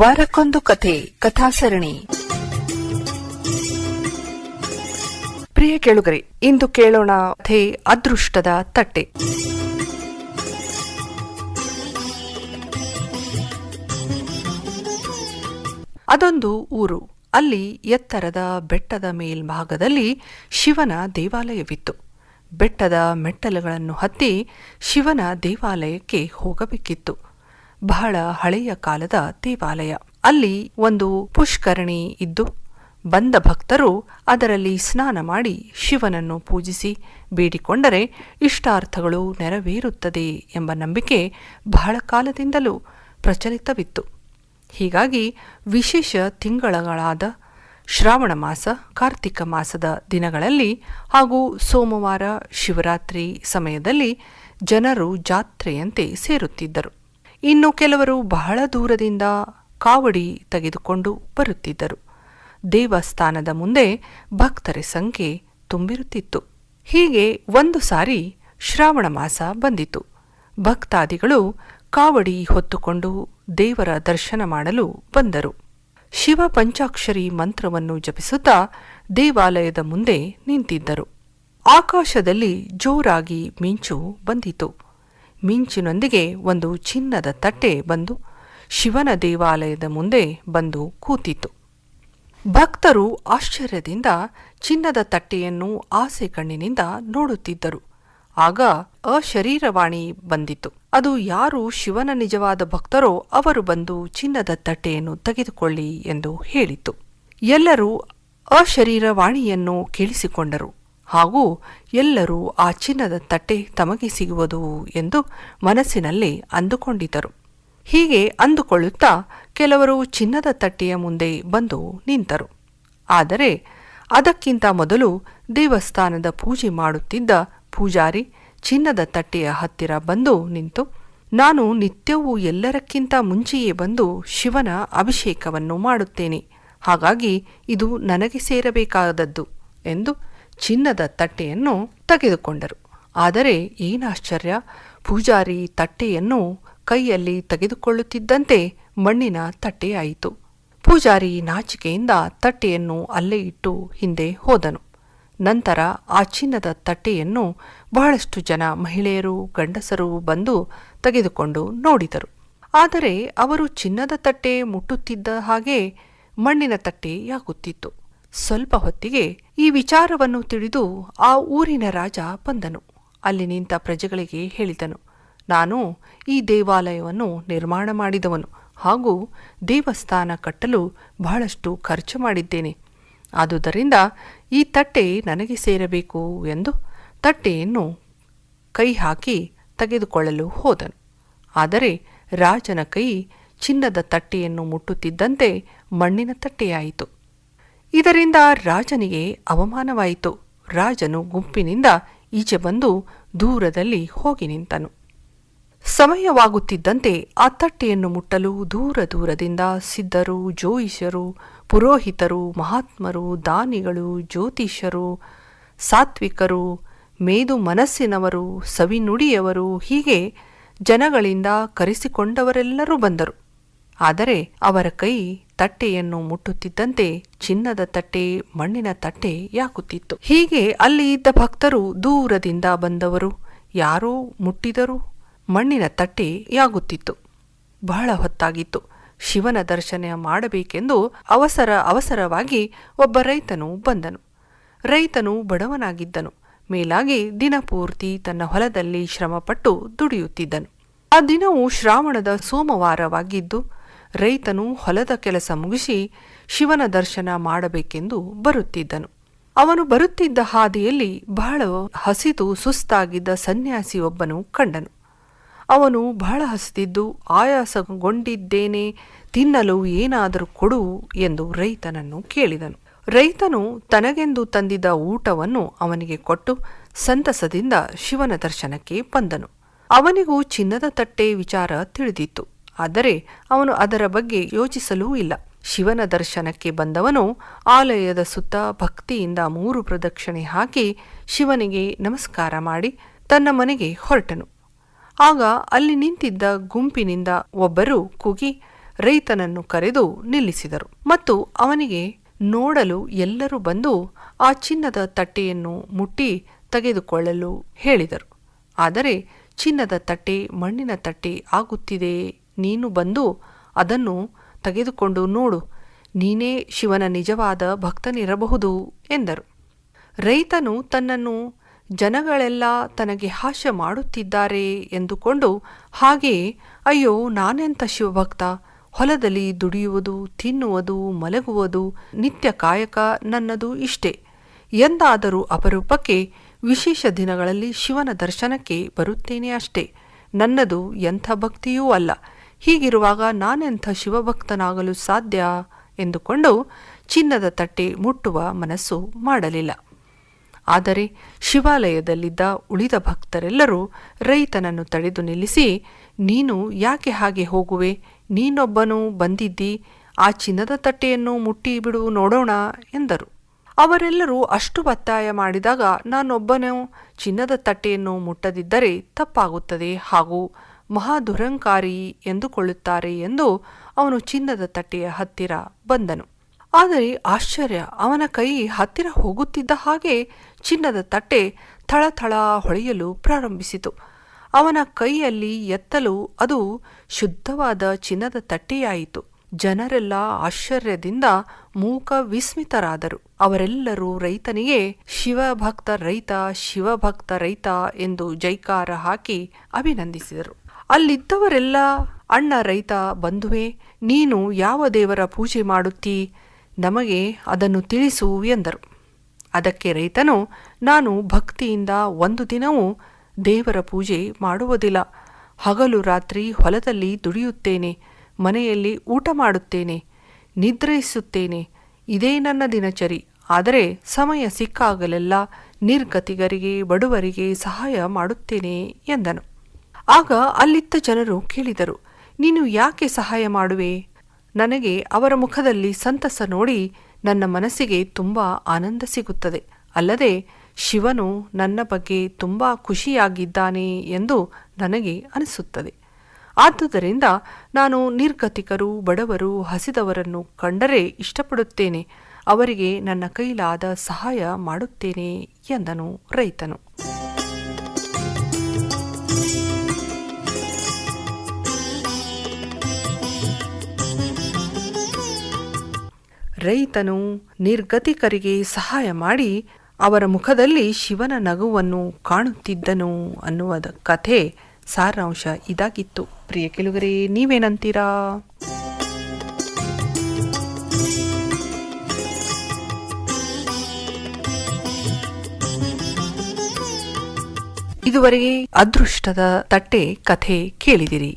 ವಾರಕ್ಕೊಂದು ಕಥೆ ಕಥಾಸರಣಿ. ಪ್ರಿಯ ಕೇಳುಗರೆ, ಇಂದು ಕೇಳೋಣ ಕಥೆ ಅದೃಷ್ಟದ ತಟ್ಟೆ. ಅದೊಂದು ಊರು. ಅಲ್ಲಿ ಎತ್ತರದ ಬೆಟ್ಟದ ಮೇಲ್ಭಾಗದಲ್ಲಿ ಶಿವನ ದೇವಾಲಯವಿತ್ತು. ಬೆಟ್ಟದ ಮೆಟ್ಟಲುಗಳನ್ನು ಹತ್ತಿ ಶಿವನ ದೇವಾಲಯಕ್ಕೆ ಹೋಗಬೇಕಿತ್ತು. ಬಹಳ ಹಳೆಯ ಕಾಲದ ದೇವಾಲಯ. ಅಲ್ಲಿ ಒಂದು ಪುಷ್ಕರಣಿ ಇದ್ದು ಬಂದ ಭಕ್ತರು ಅದರಲ್ಲಿ ಸ್ನಾನ ಮಾಡಿ ಶಿವನನ್ನು ಪೂಜಿಸಿ ಬೇಡಿಕೊಂಡರೆ ಇಷ್ಟಾರ್ಥಗಳು ನೆರವೇರುತ್ತದೆ ಎಂಬ ನಂಬಿಕೆ ಬಹಳ ಕಾಲದಿಂದಲೂ ಪ್ರಚಲಿತವಿತ್ತು. ಹೀಗಾಗಿ ವಿಶೇಷ ತಿಂಗಳಗಳಾದ ಶ್ರಾವಣ ಮಾಸ, ಕಾರ್ತಿಕ ಮಾಸದ ದಿನಗಳಲ್ಲಿ ಹಾಗೂ ಸೋಮವಾರ, ಶಿವರಾತ್ರಿ ಸಮಯದಲ್ಲಿ ಜನರು ಜಾತ್ರೆಯಂತೆ ಸೇರುತ್ತಿದ್ದರು. ಇನ್ನು ಕೆಲವರು ಬಹಳ ದೂರದಿಂದ ಕಾವಡಿ ತೆಗೆದುಕೊಂಡು ಬರುತ್ತಿದ್ದರು. ದೇವಸ್ಥಾನದ ಮುಂದೆ ಭಕ್ತರ ಸಂಖ್ಯೆ ತುಂಬಿರುತ್ತಿತ್ತು. ಹೀಗೆ ಒಂದು ಸಾರಿ ಶ್ರಾವಣ ಮಾಸ ಬಂದಿತು. ಭಕ್ತಾದಿಗಳು ಕಾವಡಿ ಹೊತ್ತುಕೊಂಡು ದೇವರ ದರ್ಶನ ಮಾಡಲು ಬಂದರು. ಶಿವ ಪಂಚಾಕ್ಷರಿ ಮಂತ್ರವನ್ನು ಜಪಿಸುತ್ತಾ ದೇವಾಲಯದ ಮುಂದೆ ನಿಂತಿದ್ದರು. ಆಕಾಶದಲ್ಲಿ ಜೋರಾಗಿ ಮಿಂಚು ಬಂದಿತು. ಮಿಂಚಿನೊಂದಿಗೆ ಒಂದು ಚಿನ್ನದ ತಟ್ಟೆ ಬಂದು ಶಿವನ ದೇವಾಲಯದ ಮುಂದೆ ಬಂದು ಕೂತಿತು. ಭಕ್ತರು ಆಶ್ಚರ್ಯದಿಂದ ಚಿನ್ನದ ತಟ್ಟೆಯನ್ನು ಆಸೆ ಕಣ್ಣಿನಿಂದ ನೋಡುತ್ತಿದ್ದರು. ಆಗ ಅಶರೀರವಾಣಿ ಬಂದಿತು. ಅದು ಯಾರು ಶಿವನ ನಿಜವಾದ ಭಕ್ತರೋ ಅವರು ಬಂದು ಚಿನ್ನದ ತಟ್ಟೆಯನ್ನು ತೆಗೆದುಕೊಳ್ಳಿ ಎಂದು ಹೇಳಿತು. ಎಲ್ಲರೂ ಅಶರೀರವಾಣಿಯನ್ನು ಕೇಳಿಸಿಕೊಂಡರು ಹಾಗೂ ಎಲ್ಲರೂ ಆ ಚಿನ್ನದ ತಟ್ಟೆ ತಮಗೆ ಸಿಗುವುದು ಎಂದು ಮನಸ್ಸಿನಲ್ಲಿ ಅಂದುಕೊಂಡಿದ್ದರು. ಹೀಗೆ ಅಂದುಕೊಳ್ಳುತ್ತಾ ಕೆಲವರು ಚಿನ್ನದ ತಟ್ಟೆಯ ಮುಂದೆ ಬಂದು ನಿಂತರು. ಆದರೆ ಅದಕ್ಕಿಂತ ಮೊದಲು ದೇವಸ್ಥಾನದ ಪೂಜೆ ಮಾಡುತ್ತಿದ್ದ ಪೂಜಾರಿ ಚಿನ್ನದ ತಟ್ಟೆಯ ಹತ್ತಿರ ಬಂದು ನಿಂತು, ನಾನು ನಿತ್ಯವೂ ಎಲ್ಲರಕ್ಕಿಂತ ಮುಂಚೆಯೇ ಬಂದು ಶಿವನ ಅಭಿಷೇಕವನ್ನು ಮಾಡುತ್ತೇನೆ, ಹಾಗಾಗಿ ಇದು ನನಗೆ ಸೇರಬೇಕಾದದ್ದು ಎಂದು ಚಿನ್ನದ ತಟ್ಟೆಯನ್ನು ತೆಗೆದುಕೊಂಡರು. ಆದರೆ ಏನಾಶ್ಚರ್ಯ, ಪೂಜಾರಿ ತಟ್ಟೆಯನ್ನು ಕೈಯಲ್ಲಿ ತೆಗೆದುಕೊಳ್ಳುತ್ತಿದ್ದಂತೆ ಮಣ್ಣಿನ ತಟ್ಟೆಯಾಯಿತು. ಪೂಜಾರಿ ನಾಚಿಕೆಯಿಂದ ತಟ್ಟೆಯನ್ನು ಅಲ್ಲೇ ಇಟ್ಟು ಹಿಂದೆ ಹೋದನು. ನಂತರ ಆ ಚಿನ್ನದ ತಟ್ಟೆಯನ್ನು ಬಹಳಷ್ಟು ಜನ ಮಹಿಳೆಯರು, ಗಂಡಸರು ಬಂದು ತೆಗೆದುಕೊಂಡು ನೋಡಿದರು. ಆದರೆ ಅವರು ಚಿನ್ನದ ತಟ್ಟೆ ಮುಟ್ಟುತ್ತಿದ್ದ ಹಾಗೆ ಮಣ್ಣಿನ ತಟ್ಟೆಯಾಗುತ್ತಿತ್ತು. ಸ್ವಲ್ಪ ಹೊತ್ತಿಗೆ ಈ ವಿಚಾರವನ್ನು ತಿಳಿದು ಆ ಊರಿನ ರಾಜ ಬಂದನು. ಅಲ್ಲಿ ನಿಂತ ಪ್ರಜೆಗಳಿಗೆ ಹೇಳಿದನು, ನಾನು ಈ ದೇವಾಲಯವನ್ನು ನಿರ್ಮಾಣ ಮಾಡಿದವನು ಹಾಗೂ ದೇವಸ್ಥಾನ ಕಟ್ಟಲು ಬಹಳಷ್ಟು ಖರ್ಚು ಮಾಡಿದ್ದೇನೆ. ಆದುದರಿಂದ ಈ ತಟ್ಟೆ ನನಗೆ ಸೇರಬೇಕು ಎಂದು ತಟ್ಟೆಯನ್ನು ಕೈ ಹಾಕಿ ತೆಗೆದುಕೊಳ್ಳಲು ಹೋದನು. ಆದರೆ ರಾಜನ ಕೈ ಚಿನ್ನದ ತಟ್ಟೆಯನ್ನು ಮುಟ್ಟುತ್ತಿದ್ದಂತೆ ಮಣ್ಣಿನ ತಟ್ಟೆಯಾಯಿತು. ಇದರಿಂದ ರಾಜನಿಗೆ ಅವಮಾನವಾಯಿತು. ರಾಜನು ಗುಂಪಿನಿಂದ ಈಚೆ ಬಂದು ದೂರದಲ್ಲಿ ಹೋಗಿ ನಿಂತನು. ಸಮಯವಾಗುತ್ತಿದ್ದಂತೆ ಆ ತಟ್ಟೆಯನ್ನು ಮುಟ್ಟಲು ದೂರದಿಂದ ಸಿದ್ಧರು, ಜೋಯಿಷರು, ಪುರೋಹಿತರು, ಮಹಾತ್ಮರು, ದಾನಿಗಳು, ಜ್ಯೋತಿಷ್ಯರು, ಸಾತ್ವಿಕರು, ಮೇದು ಮನಸ್ಸಿನವರು, ಸವಿನುಡಿಯವರು, ಹೀಗೆ ಜನಗಳಿಂದ ಕರೆಸಿಕೊಂಡವರೆಲ್ಲರೂ ಬಂದರು. ಆದರೆ ಅವರ ಕೈ ತಟ್ಟೆಯನ್ನು ಮುಟ್ಟುತ್ತಿದ್ದಂತೆ ಚಿನ್ನದ ತಟ್ಟೆ ಮಣ್ಣಿನ ತಟ್ಟೆಯಾಗುತ್ತಿತ್ತು. ಹೀಗೆ ಅಲ್ಲಿ ಇದ್ದ ಭಕ್ತರು, ದೂರದಿಂದ ಬಂದವರು ಯಾರೋ ಮುಟ್ಟಿದರೂ ಮಣ್ಣಿನ ತಟ್ಟೆಯಾಗುತ್ತಿತ್ತು. ಬಹಳ ಹೊತ್ತಾಗಿತ್ತು. ಶಿವನ ದರ್ಶನ ಮಾಡಬೇಕೆಂದು ಅವಸರವಾಗಿ ಒಬ್ಬ ರೈತನು ಬಂದನು. ರೈತನು ಬಡವನಾಗಿದ್ದನು. ಮೇಲಾಗಿ ದಿನಪೂರ್ತಿ ತನ್ನ ಹೊಲದಲ್ಲಿ ಶ್ರಮಪಟ್ಟು ದುಡಿಯುತ್ತಿದ್ದನು. ಆ ದಿನವೂ ಶ್ರಾವಣದ ಸೋಮವಾರವಾಗಿದ್ದು ರೈತನು ಹೊಲದ ಕೆಲಸ ಮುಗಿಸಿ ಶಿವನ ದರ್ಶನ ಮಾಡಬೇಕೆಂದು ಬರುತ್ತಿದ್ದನು. ಅವನು ಬರುತ್ತಿದ್ದ ಹಾದಿಯಲ್ಲಿ ಬಹಳ ಹಸಿದು ಸುಸ್ತಾಗಿದ್ದ ಸನ್ಯಾಸಿಯೊಬ್ಬನು ಕಂಡನು. ಅವನು ಬಹಳ ಹಸಿದಿದ್ದು ಆಯಾಸಗೊಂಡಿದ್ದೇನೆ, ತಿನ್ನಲು ಏನಾದರೂ ಕೊಡು ಎಂದು ರೈತನನ್ನು ಕೇಳಿದನು. ರೈತನು ತನಗೆಂದು ತಂದಿದ್ದ ಊಟವನ್ನು ಅವನಿಗೆ ಕೊಟ್ಟು ಸಂತಸದಿಂದ ಶಿವನ ದರ್ಶನಕ್ಕೆ ಬಂದನು. ಅವನಿಗೂ ಚಿನ್ನದ ತಟ್ಟೆ ವಿಚಾರ ತಿಳಿದಿತ್ತು. ಆದರೆ ಅವನು ಅದರ ಬಗ್ಗೆ ಯೋಚಿಸಲೂ ಇಲ್ಲ. ಶಿವನ ದರ್ಶನಕ್ಕೆ ಬಂದವನು ಆಲಯದ ಸುತ್ತ ಭಕ್ತಿಯಿಂದ 3 ಪ್ರದಕ್ಷಿಣೆ ಹಾಕಿ ಶಿವನಿಗೆ ನಮಸ್ಕಾರ ಮಾಡಿ ತನ್ನ ಮನೆಗೆ ಹೊರಟನು. ಆಗ ಅಲ್ಲಿ ನಿಂತಿದ್ದ ಗುಂಪಿನಿಂದ ಒಬ್ಬರು ಕೂಗಿ, ರೈತನನ್ನು ಕರೆದು ನಿಲ್ಲಿಸಿದರು ಮತ್ತು ಅವನಿಗೆ ನೋಡಲು ಎಲ್ಲರೂ ಬಂದು ಆ ಚಿನ್ನದ ತಟ್ಟೆಯನ್ನು ಮುಟ್ಟಿ ತೆಗೆದುಕೊಳ್ಳಲು ಹೇಳಿದರು. ಆದರೆ ಚಿನ್ನದ ತಟ್ಟೆ ಮಣ್ಣಿನ ತಟ್ಟೆ ಆಗುತ್ತಿದೆ. ನೀನು ಬಂದು ಅದನ್ನು ತೆಗೆದುಕೊಂಡು ನೋಡು, ನೀನೇ ಶಿವನ ನಿಜವಾದ ಭಕ್ತನಿರಬಹುದು ಎಂದರು. ರೈತನು ತನ್ನನ್ನು ಜನಗಳೆಲ್ಲ ತನಗೆ ಹಾಸ್ಯ ಮಾಡುತ್ತಿದ್ದಾರೆ ಎಂದುಕೊಂಡು ಹಾಗೆಯೇ, ಅಯ್ಯೋ ನಾನೆಂಥ ಶಿವಭಕ್ತ, ಹೊಲದಲ್ಲಿ ದುಡಿಯುವುದು, ತಿನ್ನುವುದು, ಮಲಗುವುದು, ನಿತ್ಯ ಕಾಯಕ ನನ್ನದು ಇಷ್ಟೇ. ಎಂದಾದರೂ ಅಪರೂಪಕ್ಕೆ ವಿಶೇಷ ದಿನಗಳಲ್ಲಿ ಶಿವನ ದರ್ಶನಕ್ಕೆ ಬರುತ್ತೇನೆ ಅಷ್ಟೇ. ನನ್ನದು ಎಂಥ ಭಕ್ತಿಯೂ ಅಲ್ಲ. ಹೀಗಿರುವಾಗ ನಾನೆಂಥ ಶಿವಭಕ್ತನಾಗಲು ಸಾಧ್ಯ ಎಂದುಕೊಂಡು ಚಿನ್ನದ ತಟ್ಟೆ ಮುಟ್ಟುವ ಮನಸ್ಸು ಮಾಡಲಿಲ್ಲ. ಆದರೆ ಶಿವಾಲಯದಲ್ಲಿದ್ದ ಉಳಿದ ಭಕ್ತರೆಲ್ಲರೂ ರೈತನನ್ನು ತಡೆದು ನಿಲ್ಲಿಸಿ, ನೀನು ಯಾಕೆ ಹಾಗೆ ಹೋಗುವೆ? ನೀನೊಬ್ಬನು ಬಂದಿದ್ದಿ, ಆ ಚಿನ್ನದ ತಟ್ಟೆಯನ್ನು ಮುಟ್ಟಿ ಬಿಡು ನೋಡೋಣ ಎಂದರು. ಅವರೆಲ್ಲರೂ ಅಷ್ಟು ಒತ್ತಾಯ ಮಾಡಿದಾಗ, ನಾನೊಬ್ಬನು ಚಿನ್ನದ ತಟ್ಟೆಯನ್ನು ಮುಟ್ಟದಿದ್ದರೆ ತಪ್ಪಾಗುತ್ತದೆ ಹಾಗೂ ಮಹಾದುರಂಕಾರಿ ಎಂದುಕೊಳ್ಳುತ್ತಾರೆ ಎಂದು ಅವನು ಚಿನ್ನದ ತಟ್ಟೆಯ ಹತ್ತಿರ ಬಂದನು. ಆದರೆ ಆಶ್ಚರ್ಯ, ಅವನ ಕೈ ಹತ್ತಿರ ಹೋಗುತ್ತಿದ್ದ ಹಾಗೆ ಚಿನ್ನದ ತಟ್ಟೆ ಥಳಥಳ ಹೊಳೆಯಲು ಪ್ರಾರಂಭಿಸಿತು. ಅವನ ಕೈಯಲ್ಲಿ ಎತ್ತಲು ಅದು ಶುದ್ಧವಾದ ಚಿನ್ನದ ತಟ್ಟೆಯಾಯಿತು. ಜನರೆಲ್ಲ ಆಶ್ಚರ್ಯದಿಂದ ಮೂಕ ವಿಸ್ಮಿತರಾದರು. ಅವರೆಲ್ಲರೂ ರೈತನಿಗೆ ಶಿವಭಕ್ತ ರೈತ, ಶಿವಭಕ್ತ ರೈತ ಎಂದು ಜೈಕಾರ ಹಾಕಿ ಅಭಿನಂದಿಸಿದರು. ಅಲ್ಲಿದ್ದವರೆಲ್ಲ, ಅಣ್ಣ ರೈತ ಬಂಧುವೆ, ನೀನು ಯಾವ ದೇವರ ಪೂಜೆ ಮಾಡುತ್ತೀ? ನಮಗೆ ಅದನ್ನು ತಿಳಿಸು ಎಂದರು. ಅದಕ್ಕೆ ರೈತನು, ನಾನು ಭಕ್ತಿಯಿಂದ ಒಂದು ದಿನವೂ ದೇವರ ಪೂಜೆ ಮಾಡುವುದಿಲ್ಲ. ಹಗಲು ರಾತ್ರಿ ಹೊಲದಲ್ಲಿ ದುಡಿಯುತ್ತೇನೆ, ಮನೆಯಲ್ಲಿ ಊಟ ಮಾಡುತ್ತೇನೆ, ನಿದ್ರಿಸುತ್ತೇನೆ. ಇದೇ ನನ್ನ ದಿನಚರಿ. ಆದರೆ ಸಮಯ ಸಿಕ್ಕಾಗಲೆಲ್ಲ ನಿರ್ಗತಿಗರಿಗೆ, ಬಡವರಿಗೆ ಸಹಾಯ ಮಾಡುತ್ತೇನೆ ಎಂದನು. ಆಗ ಅಲ್ಲಿದ್ದ ಜನರು ಕೇಳಿದರು, ನೀನು ಯಾಕೆ ಸಹಾಯ ಮಾಡುವೆ? ನನಗೆ ಅವರ ಮುಖದಲ್ಲಿ ಸಂತಸ ನೋಡಿ ನನ್ನ ಮನಸ್ಸಿಗೆ ತುಂಬ ಆನಂದ ಸಿಗುತ್ತದೆ. ಅಲ್ಲದೆ ಶಿವನು ನನ್ನ ಬಗ್ಗೆ ತುಂಬ ಖುಷಿಯಾಗಿದ್ದಾನೆ ಎಂದು ನನಗೆ ಅನಿಸುತ್ತದೆ. ಆದುದರಿಂದ ನಾನು ನಿರ್ಗತಿಕರು, ಬಡವರು, ಹಸಿದವರನ್ನು ಕಂಡರೆ ಇಷ್ಟಪಡುತ್ತೇನೆ. ಅವರಿಗೆ ನನ್ನ ಕೈಲಾದ ಸಹಾಯ ಮಾಡುತ್ತೇನೆ ಎಂದನು ರೈತನು. ರೈತನು ನಿರ್ಗತಿಕರಿಗೆ ಸಹಾಯ ಮಾಡಿ ಅವರ ಮುಖದಲ್ಲಿ ಶಿವನ ನಗುವನ್ನು ಕಾಣುತ್ತಿದ್ದನು ಅನ್ನುವ ಕಥೆ ಸಾರಾಂಶ ಇದಾಗಿತ್ತು. ಪ್ರಿಯ ಕೇಳುಗರೇ, ನೀವೇನಂತೀರಾ? ಇದುವರೆಗೆ ಅದೃಷ್ಟದ ತಟ್ಟೆ ಕಥೆ ಕೇಳಿದಿರಿ.